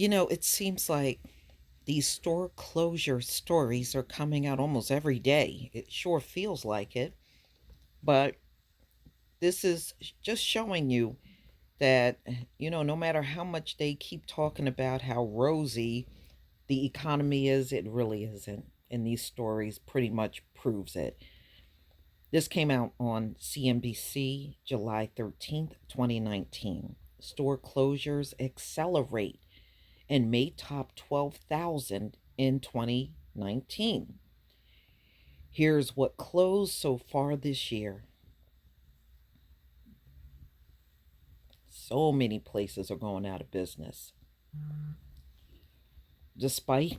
It seems like these store closure stories are coming out almost every day. It sure feels like it. But this is just showing you that, no matter how much they keep talking about how rosy the economy is, it really isn't. And these stories pretty much proves it. This came out on CNBC July 13th, 2019. Store closures accelerate and may top 12,000 in 2019. Here's what closed so far this year. So many places are going out of business. Despite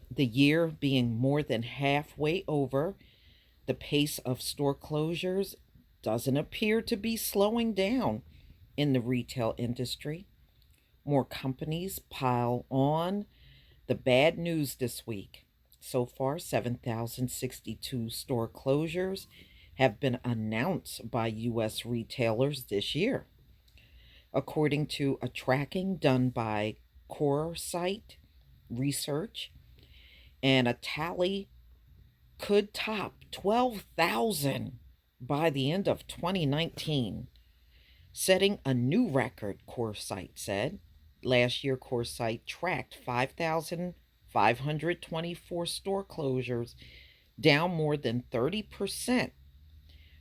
the year being more than halfway over, the pace of store closures doesn't appear to be slowing down in the retail industry. More companies pile on. The bad news this week: so far, 7,062 store closures have been announced by U.S. retailers this year. According to a tracking done by Core Site Research, and a tally could top 12,000 by the end of 2019, setting a new record, Core Site said. Last year, Core Site tracked 5,524 store closures, down more than 30%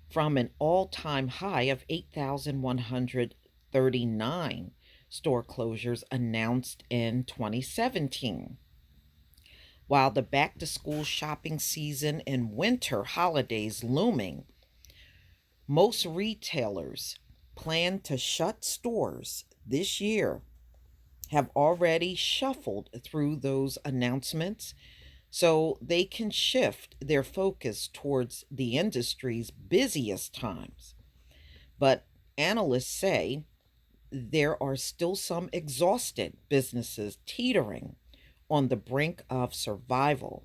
from an all time high of 8,139 store closures announced in 2017. While the back to school shopping season and winter holidays looming, most retailers plan to shut stores this year have already shuffled through those announcements so they can shift their focus towards the industry's busiest times. But analysts say there are still some exhausted businesses teetering on the brink of survival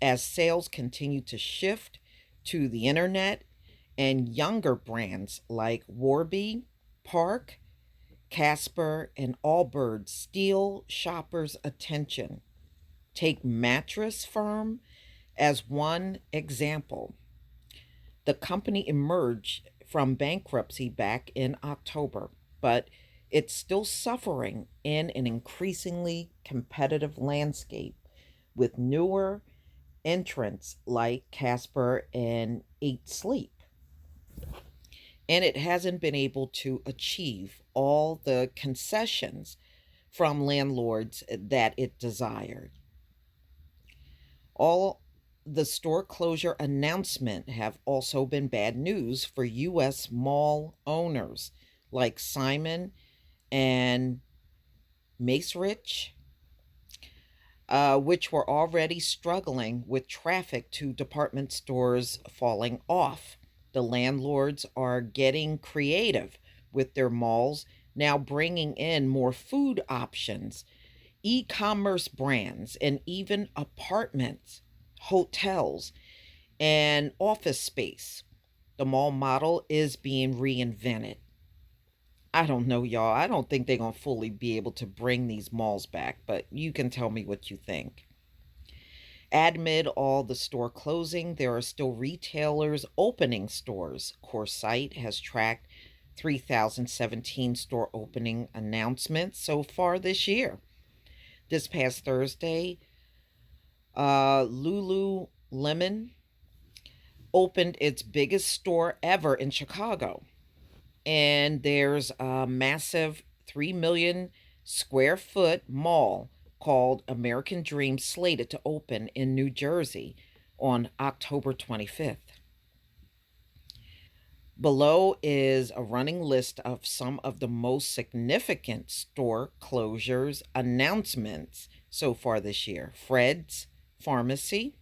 as sales continue to shift to the internet and younger brands like Warby, Park, Casper, and Allbirds steal shoppers' attention. Take Mattress Firm as one example. The company emerged from bankruptcy back in October, but it's still suffering in an increasingly competitive landscape with newer entrants like Casper and Eat Sleep. And it hasn't been able to achieve all the concessions from landlords that it desired. All the store closure announcement have also been bad news for U.S. mall owners like Simon and Macerich, which were already struggling with traffic to department stores falling off. The landlords are getting creative with their malls, now bringing in more food options, e commerce brands, and even apartments, hotels, and office space. The mall model is being reinvented. I don't know, y'all. I don't think they're going to fully be able to bring these malls back, but you can tell me what you think. Amid all the store closing, there are still retailers opening stores. Coresight has tracked 3,017 store opening announcements so far this year. This past Thursday, Lululemon opened its biggest store ever in Chicago. And there's a massive 3 million square foot mall called American Dream slated to open in New Jersey on October 25th. Below is a running list of some of the most significant store closures announcements so far this year: Fred's Pharmacy.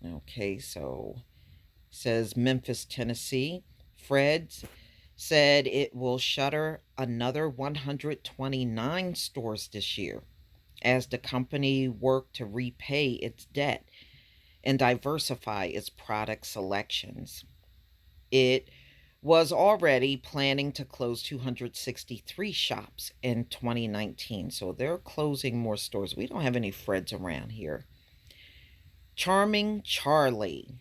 Okay, so says Memphis, Tennessee. Fred's said it will shutter another 129 stores this year as the company worked to repay its debt and diversify its product selections. It was already planning to close 263 shops in 2019. So they're closing more stores. We don't have any Freds around here. Charming Charlie.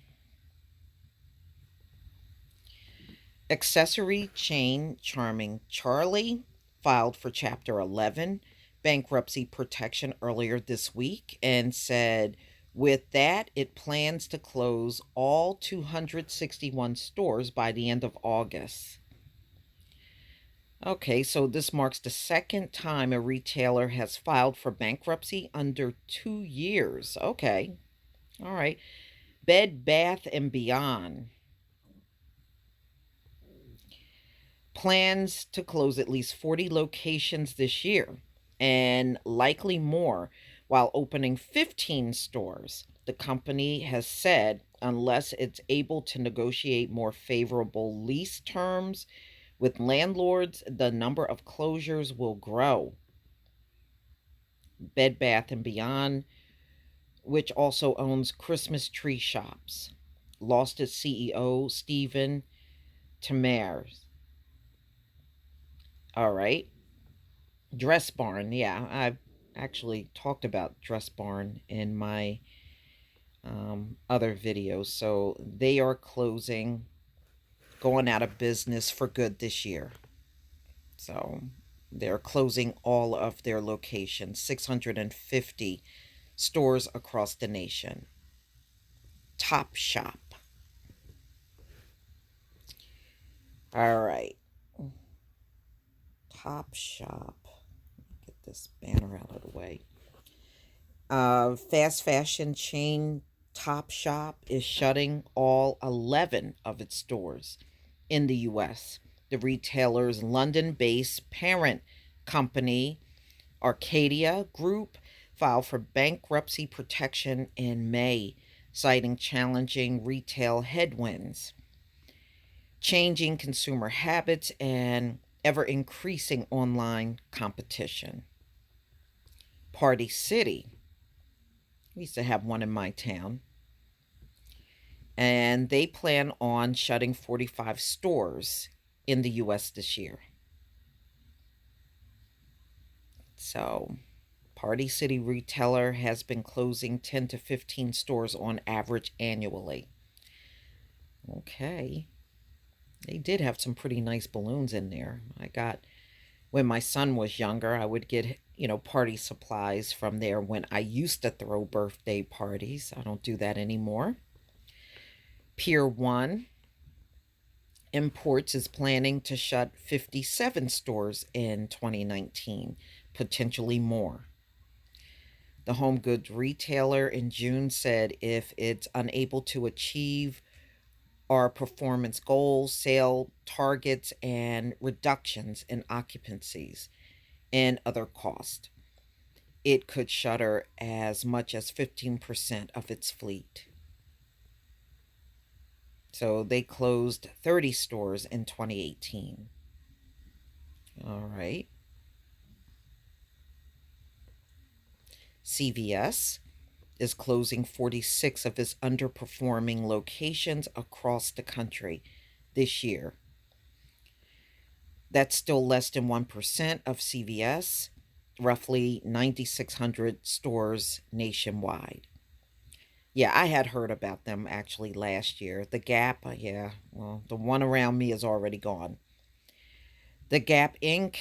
Accessory chain Charming Charlie filed for Chapter 11 bankruptcy protection earlier this week and said with that, it plans to close all 261 stores by the end of August. Okay, so this marks the second time a retailer has filed for bankruptcy under 2 years. Okay, all right. Bed Bath and Beyond plans to close at least 40 locations this year and likely more while opening 15 stores. The company has said unless it's able to negotiate more favorable lease terms with landlords, the number of closures will grow. Bed Bath and Beyond, which also owns Christmas Tree Shops, lost its CEO Stephen Tamers. All right. Dress Barn, yeah, I've actually talked about Dress Barn in my other videos. So they are closing, going out of business for good this year. So they're closing all of their locations, 650 stores across the nation. Top Shop. All right. Top Shop. Get this banner out of the way. Fast fashion chain Top Shop is shutting all 11 of its stores in the U.S. The retailer's London based parent company, Arcadia Group, filed for bankruptcy protection in May, citing challenging retail headwinds, changing consumer habits, and ever increasing online competition. Party City. We used to have one in my town. And they plan on shutting 45 stores in the U.S. this year. So, Party City retailer has been closing 10 to 15 stores on average annually. Okay. They did have some pretty nice balloons in there. When my son was younger, I would get, party supplies from there when I used to throw birthday parties. I don't do that anymore. Pier 1 Imports is planning to shut 57 stores in 2019, potentially more. The home goods retailer in June said if it's unable to achieve our performance goals, sale targets, and reductions in occupancies and other costs, it could shutter as much as 15% of its fleet. So they closed 30 stores in 2018. All right. CVS is closing 46 of its underperforming locations across the country this year. That's still less than 1% of CVS, roughly 9,600 stores nationwide. Yeah, I had heard about them actually last year. The Gap, yeah, well, the one around me is already gone. The Gap Inc.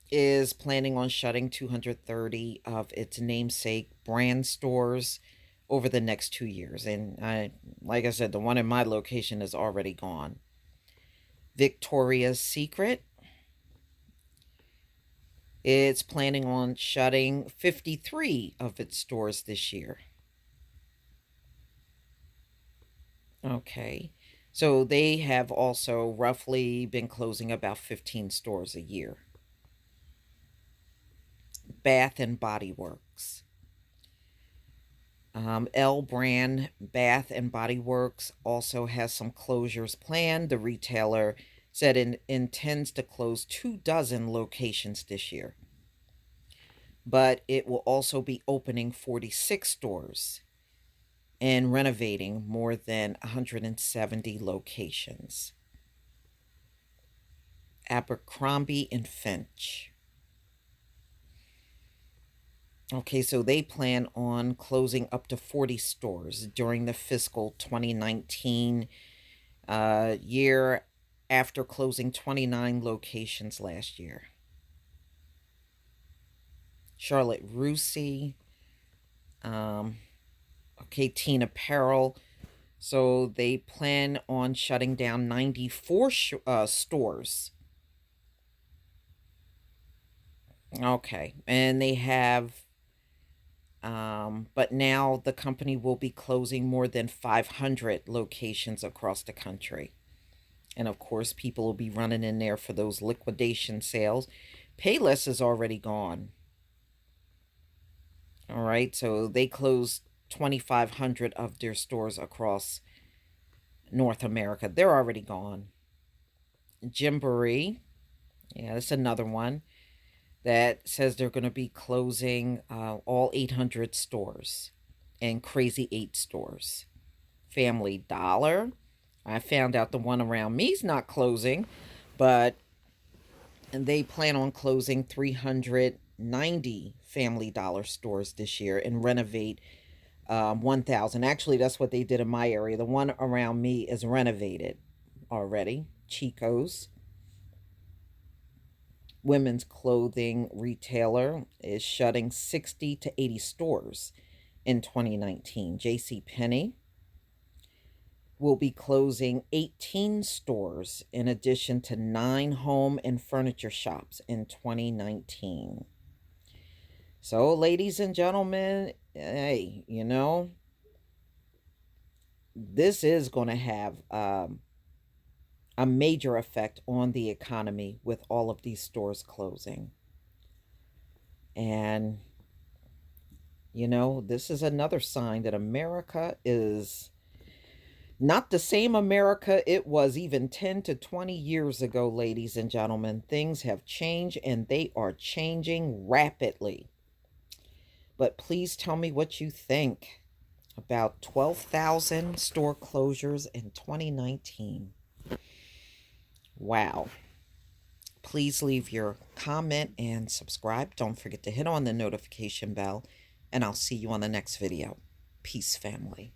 is planning on shutting 230 of its namesake brand stores over the next 2 years. And like I said, the one in my location is already gone. Victoria's Secret, it's planning on shutting 53 of its stores this year. Okay. So they have also roughly been closing about 15 stores a year. Bath and Body Works. L Brand Bath and Body Works also has some closures planned. The retailer said it intends to close 24 locations this year. But it will also be opening 46 stores and renovating more than 170 locations. Abercrombie and Finch. Okay, so they plan on closing up to 40 stores during the fiscal 2019 year, after closing 29 locations last year. Charlotte Russe, okay, Teen Apparel. So they plan on shutting down 94 stores. Okay, and they have, but now the company will be closing more than 500 locations across the country. And of course, people will be running in there for those liquidation sales. Payless is already gone. All right, so they closed 2,500 of their stores across North America. They're already gone. Gymboree, yeah, that's another one that says they're going to be closing all 800 stores, and Crazy 8 stores. Family Dollar, I found out the one around me's not closing, but they plan on closing 390 Family Dollar stores this year and renovate 1,000. Actually, that's what they did in my area. The one around me is renovated already. Chico's women's clothing retailer is shutting 60 to 80 stores in 2019. J.C. Penney will be closing 18 stores in addition to 9 home and furniture shops in 2019. So, ladies and gentlemen, hey, this is going to have a major effect on the economy with all of these stores closing. And, this is another sign that America is not the same America it was even 10 to 20 years ago, ladies and gentlemen. Things have changed, and they are changing rapidly. But please tell me what you think about 12,000 store closures in 2019. Wow. Please leave your comment and subscribe. Don't forget to hit on the notification bell, and I'll see you on the next video. Peace, family.